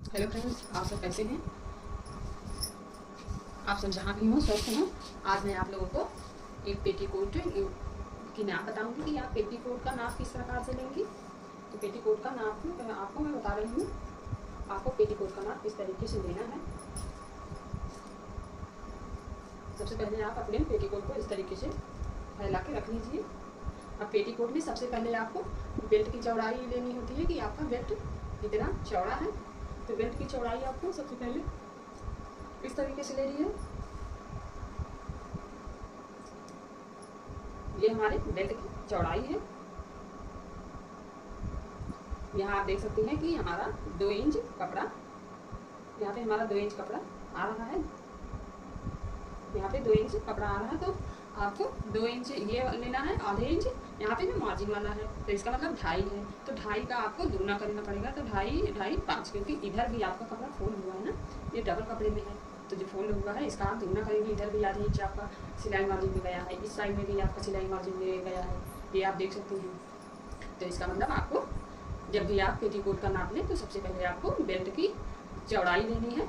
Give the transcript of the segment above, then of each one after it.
Hello friends, आप सब कैसे हैं? आप सब जहाँ भी हो स्वस्थ हो। आज मैं आप लोगों को एक पेटीकोट की नाप बताऊंगी कि आप पेटीकोट का नाप किस प्रकार से लेंगी। तो पेटीकोट का नाप आपको मैं बता रही हूँ, आपको पेटीकोट का नाप किस तरीके से लेना है। सबसे पहले आप अपने पेटीकोट को इस तरीके से फैला के रख लीजिए। अब पेटीकोट में सबसे पहले आपको बेल्ट की चौड़ाई लेनी होती है कि आपका बेल्ट कितना चौड़ा है। तो बेल्ट की चौड़ाई आपको सबसे पहले इस तरीके से ले रही है। ये हमारे बेल्ट की चौड़ाई है। यहाँ आप देख सकते हैं कि हमारा 2 इंच कपड़ा, यहाँ पे हमारा 2 इंच कपड़ा आ रहा है। यहाँ पे 2 इंच कपड़ा आ रहा है, तो आपको 2 इंच ये लेना है, आधे इंच यहाँ पे जो मार्जिन वाला है, तो इसका मतलब 2.5 है। तो 2.5 का आपको दुगना करना पड़ेगा। तो 2.5 5, क्योंकि इधर भी आपका कपड़ा फोल्ड हुआ है ना, ये डबल कपड़े में है, तो जो फोल्ड हुआ है इसका आप दुगना करेंगे। इधर भी आधे इंच आपका सिलाई मार्जिन में गया है, इस साइड में भी आपका सिलाई मार्जिन में गया है, ये आप देख सकते हैं। तो इसका मतलब आपको जब भी आप पेटीकोट का नाप लें तो सबसे पहले आपको बेल्ट की चौड़ाई लेनी है।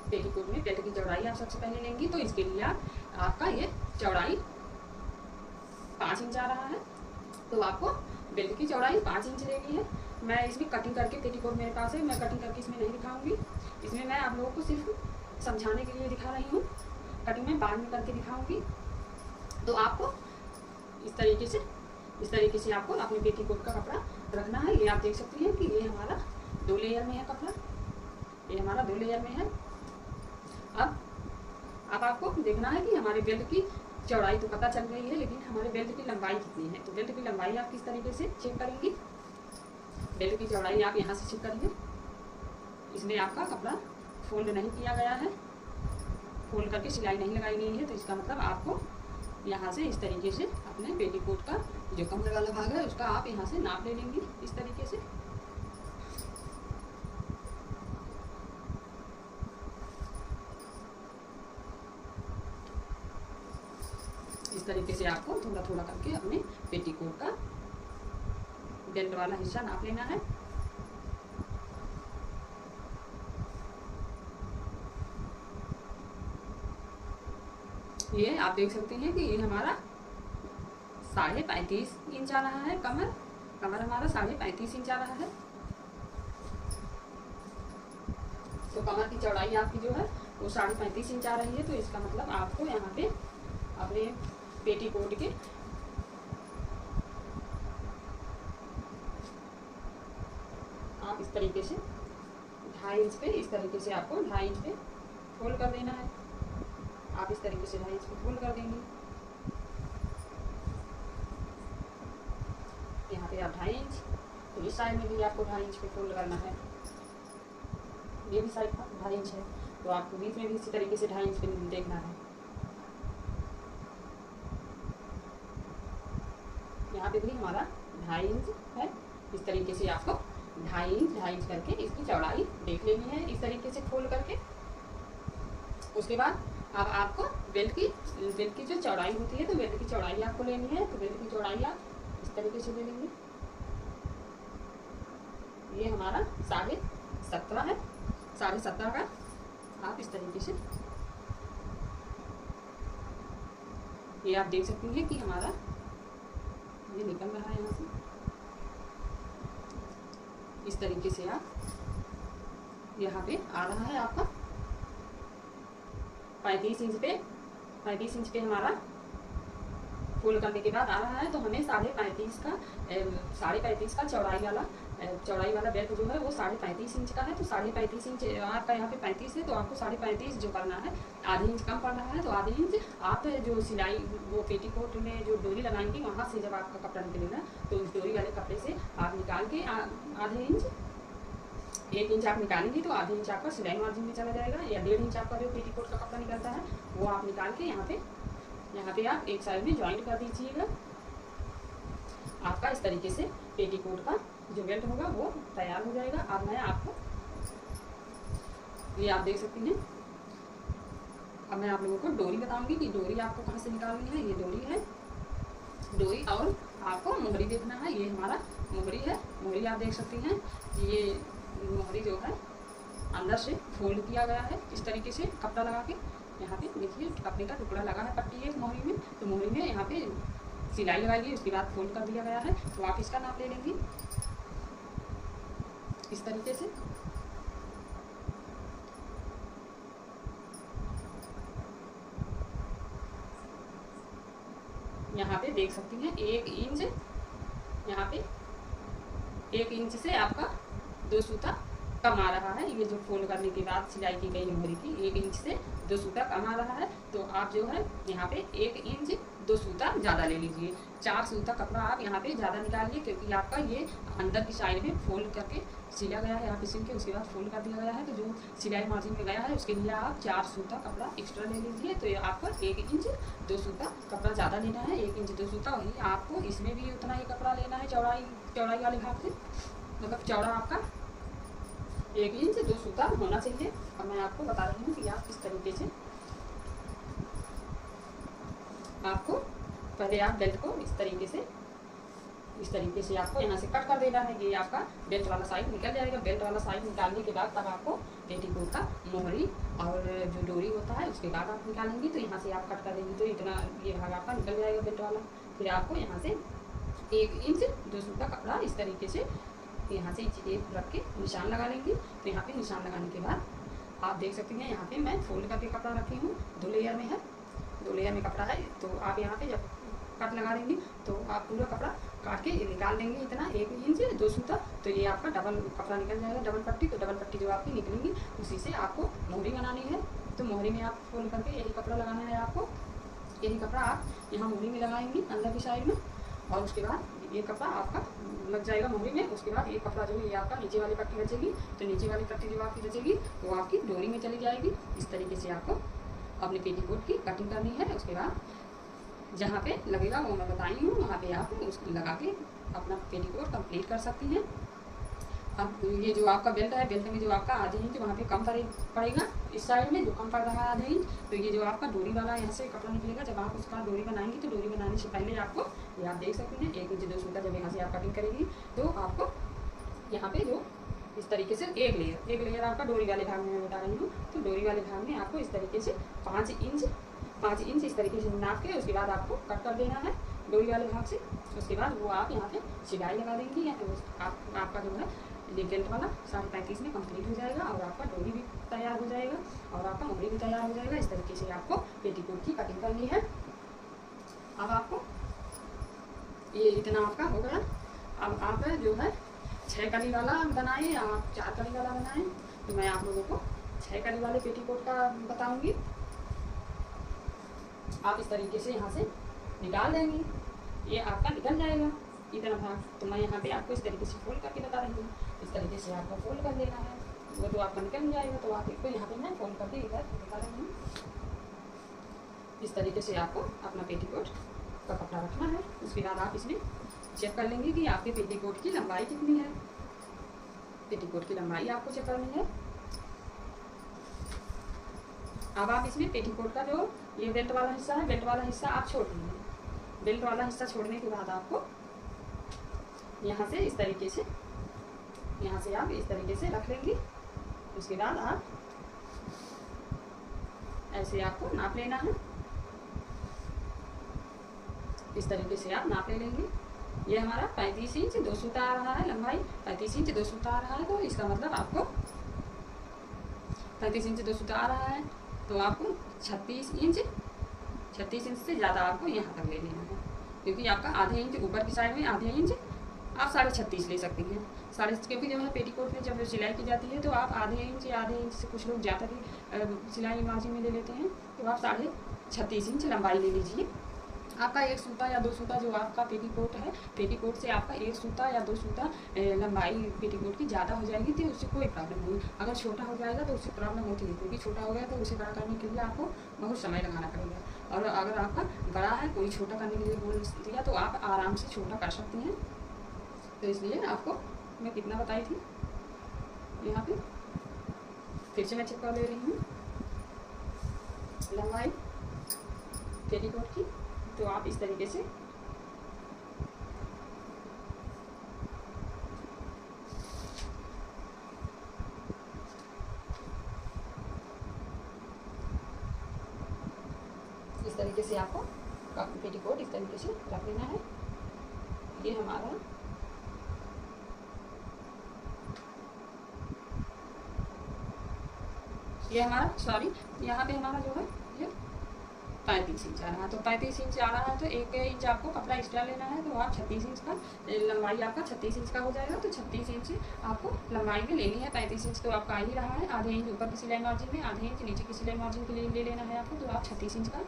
पेटीकोट में बेल्ट की चौड़ाई आप सबसे पहले लेंगी, तो इसके लिए आपका ये चौड़ाई 5 इंच आ रहा है। तो आपको बेल्ट की चौड़ाई 5 इंच लेनी है। मैं इसमें कटिंग करके, पेटीकोट मेरे पास है, मैं कटिंग करके इसमें नहीं दिखाऊंगी। इसमें मैं आप लोगों को सिर्फ समझाने के लिए दिखा रही हूँ, कटिंग में बाद में करके दिखाऊंगी। तो आपको इस तरीके से आपको अपने पेटीकोट का कपड़ा रखना है। ये आप देख सकती हैं कि ये हमारा 2 लेयर में है कपड़ा, ये हमारा 2 लेयर में है। अब आपको देखना है कि हमारे बेल्ट की चौड़ाई तो पता चल गई है, लेकिन हमारे बेल्ट की लंबाई कितनी है। तो बेल्ट की लंबाई आप किस तरीके से चेक करेंगी। बेल्ट की चौड़ाई आप यहाँ से चेक करिए। इसमें आपका कपड़ा फोल्ड नहीं किया गया है, फोल्ड करके सिलाई नहीं लगाई गई है, तो इसका मतलब आपको यहाँ से इस तरीके से अपने पेटीकोट का जो कमर वाला भाग है उसका आप यहाँ से नाप ले लेंगी। इस तरीके से आपको थोड़ा थोड़ा करके अपने पेटीकोट का बेल्ट वाला हिस्सा नाप लेना है। ये आप देख सकते हैं कि ये हमारा 35.5 इंच आ रहा है। कमर हमारा 35.5 इंच आ रहा है। तो कमर की चौड़ाई आपकी जो है वो 35.5 इंच आ रही है। तो इसका मतलब आपको यहाँ पे अपने पेटीकोट के आप इस तरीके से 2.5 इंच पे, इस तरीके से आपको 2.5 इंच पे फोल्ड कर देना है। आप इस तरीके से 2.5 इंच पे फोल्ड कर देंगे। यहाँ पे आप 2.5 इंच, तो इस साइड में भी आपको 2.5 इंच पे फोल्ड करना है। ये भी साइड 2.5 इंच है, तो आपको बीच में भी इसी तरीके से 2.5 इंच पे देखना है। यहाँ पे भी हमारा 2.5 इंच है। इस तरीके से आपको 2.5 इंच करके इसकी चौड़ाई देख लेनी है, इस तरीके से फोल्ड करके। उसके बाद अब आपको बेल्ट की जो चौड़ाई होती है, तो बेल्ट की चौड़ाई आपको लेनी है। तो बेल्ट की चौड़ाई आप इस तरीके से ले लेंगे। ये हमारा 17.5 है। 17.5 का आप इस तरीके से, ये आप देख सकती हैं कि हमारा ये निकल रहा है यहाँ से। इस तरीके से आप यहाँ पे आ रहा है आपका 35 इंच पे हमारा फोल्ड करने के बाद आ रहा है। तो हमें 35.5 का चौड़ाई वाला बेल्ट जो है वो 35.5 इंच का है। तो 35.5 इंच आपका यहाँ पे 35 है, तो आपको 35.5 जो करना है, आधे इंच कम पड़ रहा है। तो आधे इंच आप जो सिलाई वो पेटीकोट में जो डोरी लगाएंगी, वहाँ से जब आपका कपड़ा निकलेगा तो उस डोरी वाले कपड़े से आप निकाल के आधे इंच, 1 इंच आप निकालेंगे तो आधे इंच आपका सिलाई मार्जिन में चला जाएगा, या 1.5 इंच आपका जो पेटीकोट का कपड़ा निकलता है वो आप निकाल के यहाँ पे आप एक साइड में ज्वाइंट कर दीजिएगा। आपका इस तरीके से पेटीकोट का जो बेल्ट होगा वो तैयार हो जाएगा। अब मैं आपको, ये आप देख सकती हैं, अब मैं आप लोगों को डोरी बताऊंगी कि डोरी आपको कहाँ से निकालनी है। ये डोरी है, डोरी और आपको मोहरी देखना है। ये हमारा मोहरी है। मोहरी आप देख सकती हैं, ये मोहरी जो है अंदर से फोल्ड किया गया है इस तरीके से कपड़ा लगा के। यहाँ पे देखिए कपड़े का टुकड़ा लगा है पट्टी है मोहरी में, तो मोहरी में यहाँ पे सिलाई लगाइए, उसके बाद फोल्ड कर दिया गया है। तो आप इसका नाप ले लेंगे इस तरीके से। यहाँ पे देख सकती हैं 1 इंच, यहाँ पे 1 इंच से आपका 2 सूता कम आ रहा है। ये जो फोल्ड करने के बाद सिलाई की गई मोहरी की 1 इंच से 2 सूता कम आ रहा है। तो आप जो है यहाँ पे 1 इंच 2 सूता ज़्यादा ले लीजिए। 4 सूता कपड़ा आप यहाँ पे ज़्यादा निकालिए, क्योंकि आपका ये अंदर की साइड में फोल्ड करके सिला गया है, यहाँ पे सिल के उसके बाद फोल्ड कर दिया गया है। तो जो सिलाई मार्जिन में गया है उसके लिए आप 4 सूता कपड़ा एक्स्ट्रा ले लीजिए। तो ये आपको 1 इंच 2 सूता कपड़ा ज़्यादा लेना है। 1 इंच 2 सूता वही आपको इसमें भी उतना ही कपड़ा लेना है चौड़ाई वाले भाग से, मतलब चौड़ा आपका 1 इंच 2 सूता होना चाहिए। अब मैं आपको बता रही हूँ कि आप किस तरीके से आपको पहले आप बेल्ट को इस तरीके से आपको यहाँ से कट कर देना है। ये आपका बेल्ट वाला साइड निकल जाएगा। बेल्ट वाला साइड निकालने के बाद तब आपको पेटीकोट का मोहरी और जो डोरी होता है उसके बाद आप निकालेंगे। तो यहाँ से आप कट कर देंगे तो इतना ये भाग आपका निकल जाएगा बेल्ट वाला। फिर आपको यहाँ से 1 इंच 2 सूता कपड़ा इस तरीके से यहाँ से एक रख के निशान लगा लेंगे। तो यहाँ पे निशान लगाने के बाद आप देख सकते हैं यहाँ पे मैं फोल्ड करके कपड़ा रखी हूँ, 2 लेयर में है, 2 लेयर में कपड़ा है। तो आप यहाँ पे जब कट लगा देंगे तो आप पूरा कपड़ा काट के निकाल देंगे इतना 1 इंच 2 सूता। तो ये आपका डबल कपड़ा निकल जाएगा, डबल पट्टी। तो डबल पट्टी जो आपकी निकलेंगी उसी से आपको मोहरी बनानी है। तो मोहरी में आप फोल्ड करके यही कपड़ा लगाना है आपको। यही कपड़ा आप यहाँ मोहरी में लगाएंगे अंदर की साइड में, और उसके बाद ये कपड़ा आपका लग जाएगा मोहरी में। उसके बाद ये कपड़ा जो है ये आपका नीचे वाली पट्टी बचेगी। तो नीचे वाली पट्टी जो आपकी बचेगी वो आपकी डोरी में चली जाएगी। इस तरीके से आपको अपने पेटीकोट की कटिंग करनी है। उसके बाद जहाँ पे लगेगा वो मैं बताई हूँ, वहाँ पे आप उसको लगा के अपना पेटीकोट कंप्लीट कर सकती हैं। अब ये जो आपका बेल्ट है, बेल्ट में जो आपका आधे इंच वहाँ पे कम पड़ेगा, इस साइड में जो कम पड़ रहा है आधे इंच। तो ये जो आपका डोरी वाला यहाँ से कपड़ा निकलेगा, जब आप उसका डोरी बनाएंगे तो डोरी बनाने से पहले आपको ये आप देख सकते हैं 1 इंच 2 सूता जब यहाँ से आप कटिंग करेंगी तो आपको यहाँ पे जो इस तरीके से एक लेयर आपका डोरी वाले भाग में मैं बता रही हूँ। तो डोरी वाले भाग में आपको इस तरीके से 5 इंच इस तरीके से नाप के उसके बाद आपको कट कर देना है डोरी वाले भाग से। उसके बाद वो आप यहाँ पे सिलाई लगा देंगी, या फिर आपका जो है ये बेल्ट वाला 35.5 में कंप्लीट हो जाएगा, और आपका डोरी भी तैयार हो जाएगा और आपका मोहरी भी तैयार हो जाएगा। इस तरीके से आपको पेटीकोट की कटिंग करनी है। अब आपको ये इतना आपका हो गया। अब आप जो है 6 कली वाला बनाएं या आप 4 कली वाला बनाएं। तो मैं आप लोगों को 6 कली वाले पेटीकोट का बताऊंगी। आप इस तरीके से यहाँ से निकाल देंगे, ये आपका निकल जाएगा इतना भाग। तो मैं यहाँ पे आपको इस तरीके से फोल्ड करके बता रही हूँ। इस तरीके से आपको फोल्ड कर देना है, वो तो आपका निकल जाएगा। तो आप इसको यहाँ पे मैं फोल्ड करके इधर दिखा रही हूँ। इस तरीके से आपको अपना पेटीकोट का कपड़ा रखना है। उसके बाद आप इसमें चेक कर लेंगे कि आपके पेटीकोट की लंबाई कितनी है। पेटीकोट की लंबाई आपको चेक करनी है। अब आप इसमें पेटीकोट का जो ये बेल्ट वाला हिस्सा है, बेल्ट वाला हिस्सा आप छोड़ दीजिए। बेल्ट वाला हिस्सा छोड़ने के बाद आपको यहाँ से इस तरीके से, यहाँ से आप इस तरीके से रख लेंगे। उसके बाद आप ऐसे आपको नाप लेना है। इस तरीके से आप नाप ले लेंगे। ये हमारा 35 इंच 2 सूता आ रहा है, लंबाई 35 इंच 2 सूता आ रहा है। तो इसका मतलब आपको 35 इंच 2 सूता आ रहा है, तो आपको 36 इंच से ज़्यादा आपको यहाँ तक ले लेना है, क्योंकि आपका आधे इंच ऊपर की साइड में, आधे इंच आप 36.5 ले सकती हैं। क्योंकि जो है पेटीकोट में जब सिलाई की जाती है तो आप आधे इंच से कुछ लोग ज़्यादा भी सिलाई मार्जिन में ले लेते हैं। तो आप 36.5 इंच लंबाई ले लीजिए। आपका 1 सूता या 2 सूता जो आपका पेटीकोट है, पेटीकोट से आपका 1 सूता या 2 सूता लंबाई पेटीकोट की ज़्यादा हो जाएगी तो उससे कोई प्रॉब्लम नहीं। अगर छोटा हो जाएगा तो उससे प्रॉब्लम होती है, क्योंकि छोटा हो गया तो उसे बड़ा करने के लिए आपको बहुत समय लगाना पड़ेगा। और अगर आपका बड़ा है, कोई छोटा करने के लिए बोल दिया तो आप आराम से छोटा कर सकती हैं। तो इसलिए आपको मैं कितना बताई थी यहाँ पे फिर से मैं चेक कर ले रही हूँ लंबाई पेटीकोट की। तो आप इस तरीके से इस तरीके से आपको पेटीकोट इस तरीके से रख लेना है। ये हमारा सॉरी यहाँ पे हमारा जो है ये 35 इंच आ रहा है। तो 35 इंच आ रहा है तो 1 इंच आपको कपड़ा एक्स्ट्रा लेना है, तो आप 36 इंच का लंबाई आपका 36 इंच का हो जाएगा। तो 36 इंच आपको लंबाई में लेनी है। 35 इंच तो आपका आ ही रहा है, आधे इंच ऊपर की सिलाई मार्जिन में, आधे इंच नीचे की सिलाई मार्जिन के लिए ले लेना है आपको। तो आप 36 इंच का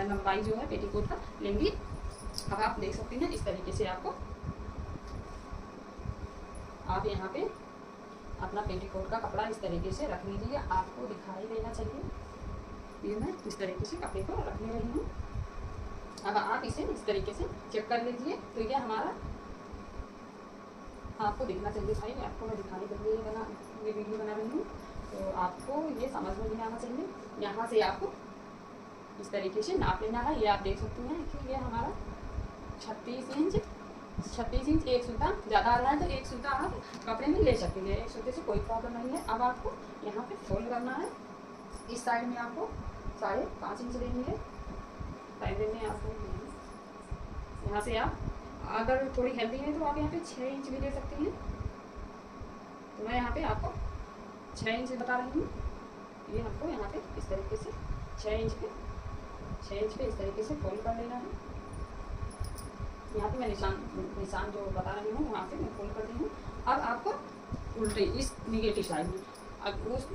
लंबाई जो है पेटीकोट का लेंगी। अब आप देख सकते हैं इस तरीके से आपको आप यहाँ पे अपना पेटीकोट का कपड़ा इस तरीके से रख लीजिए। आपको दिखाई देना चाहिए। ये मैं इस तरीके से कपड़े को रखने रही हूँ। अब आप इसे इस तरीके से चेक कर लीजिए। तो ये हमारा आपको दिखना चाहिए भाई, आपको मैं दिखाने के लिए ये वीडियो बना रही हूँ। तो आपको ये समझ में नहीं आना चाहिए। यहाँ से आपको इस तरीके से नाप लेना है। ये आप देख सकते हैं कि ये हमारा 36 इंच एक सूता ज़्यादा आ रहा है, तो एक सूता आप कपड़े में ले सकते हैं। एक सूते से कोई प्रॉब्लम नहीं है। अब आपको यहाँ पे फोल्ड करना है। इस साइड में आपको 5.5 इंच लेनी है। पहले में आपको यहाँ से आप अगर थोड़ी हेल्दी है तो आप यहाँ पे 6 इंच भी ले सकते हैं। तो मैं यहाँ पे आपको 6 इंच बता रही हूँ। ये हमको यहाँ पे इस तरीके से 6 इंच पे इस तरीके से फोल्ड कर लेना है। यहाँ पे मैं निशान जो बता रही हूँ वहाँ पे मैं फोल्ड कर दी हूँ। अब आपको उल्टे इस निगेटिव साइड में, अब उस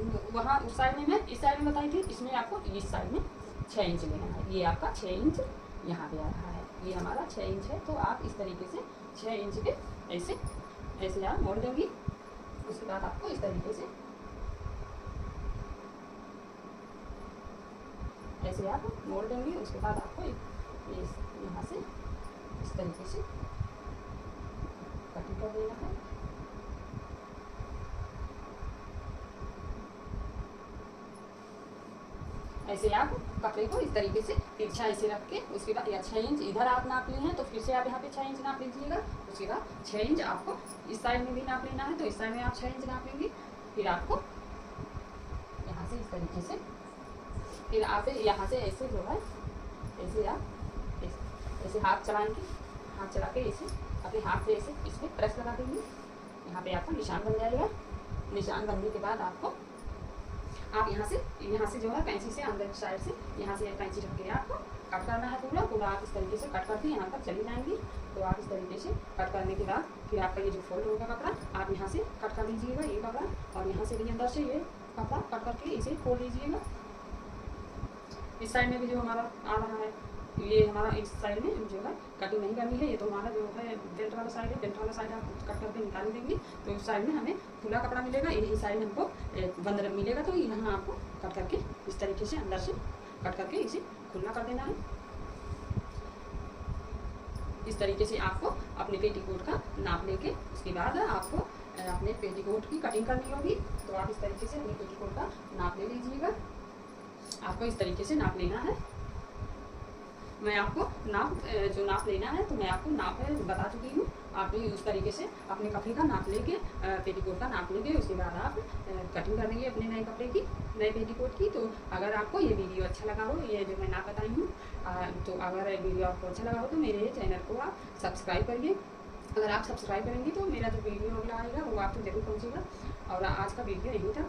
साइड में मैं इस साइड में बताई थी, इसमें आपको इस साइड में 6 इंच लेना है। ये आपका 6 इंच यहाँ पे आ रहा है, ये हमारा 6 इंच है। तो आप इस तरीके से 6 इंच पे ऐसे आप मोड़ देंगी। उसके बाद आपको इस तरीके से ऐसे आप मोड़ देंगे। उसके बाद आपको यहाँ से इस तरीके से कटिंग कर देना है। ऐसे आप कपड़े को इस तरीके से तिरछा ऐसे रख के उसके बाद 6 इंच इधर आप नाप लिए हैं, तो फिर से आप यहाँ पे 6 इंच नाप लीजिएगा। उसके बाद 6 इंच आपको इस साइड में भी नाप लेना है, तो इस साइड में आप 6 इंच नाप लेंगे। फिर आपको यहाँ से इस तरीके से फिर आप यहाँ से ऐसे जो है ऐसे आप ऐसे हाथ चलाएंगे। हाथ चला के ऐसे अपने हाथ से ऐसे इस पर प्रेस लगा देंगे। यहाँ पे आपका निशान बन जाएगा। निशान बनने के बाद आपको आप यहाँ से जो है कैंची से अंदर की साइड से यहाँ से कैंची रख के आपको कट करना है। पूरा आप इस तरीके से कट करके यहाँ तक चली जाएंगी। तो आप इस तरीके से कट करने के बाद फिर आपका ये जो फोल्ड होगा कपड़ा आप यहाँ से कट कर लीजिएगा ये कपड़ा, और यहाँ से भी अंदर से ये कपड़ा कट करके इसे खोल लीजिएगा। इस साइड में भी जो हमारा आ रहा है, ये हमारा इस साइड में जो है कटिंग नहीं करनी है। ये तो हमारा जो है बेल्ट वाला साइड है, बेल्ट वाला साइड आप कट करके निकाल देंगे। तो उस साइड में हमें खुला कपड़ा मिलेगा, यही साइड में हमको बंद मिलेगा। तो यहाँ आपको कट करके इस तरीके से अंदर से कट करके इसे खुला कर देना है। इस तरीके से आपको अपने पेटीकोट का नाप लेके उसके बाद आपको अपने पेटीकोट की कटिंग करनी होगी। तो आप इस तरीके से अपने पेटीकोट का नाप ले लीजिएगा। आपको इस तरीके से नाप लेना है। मैं आपको जो नाप लेना है तो मैं आपको नाप बता चुकी हूँ। आप भी उस तरीके से अपने कपड़े का नाप लेके पेटीकोट का नाप लेंगे। उसके बाद आप कटिंग कर देंगे अपने नए कपड़े की, नए पेटीकोट की। तो अगर आपको ये वीडियो अच्छा लगा हो, ये जो मैं नाप बताई हूँ, तो अगर वीडियो आपको अच्छा लगा हो तो मेरे चैनल को आप सब्सक्राइब करिए। अगर आप सब्सक्राइब करेंगे तो मेरा जो वीडियो अगला आएगा वो आपको जरूर पहुँचेगा। और आज का वीडियो यही था।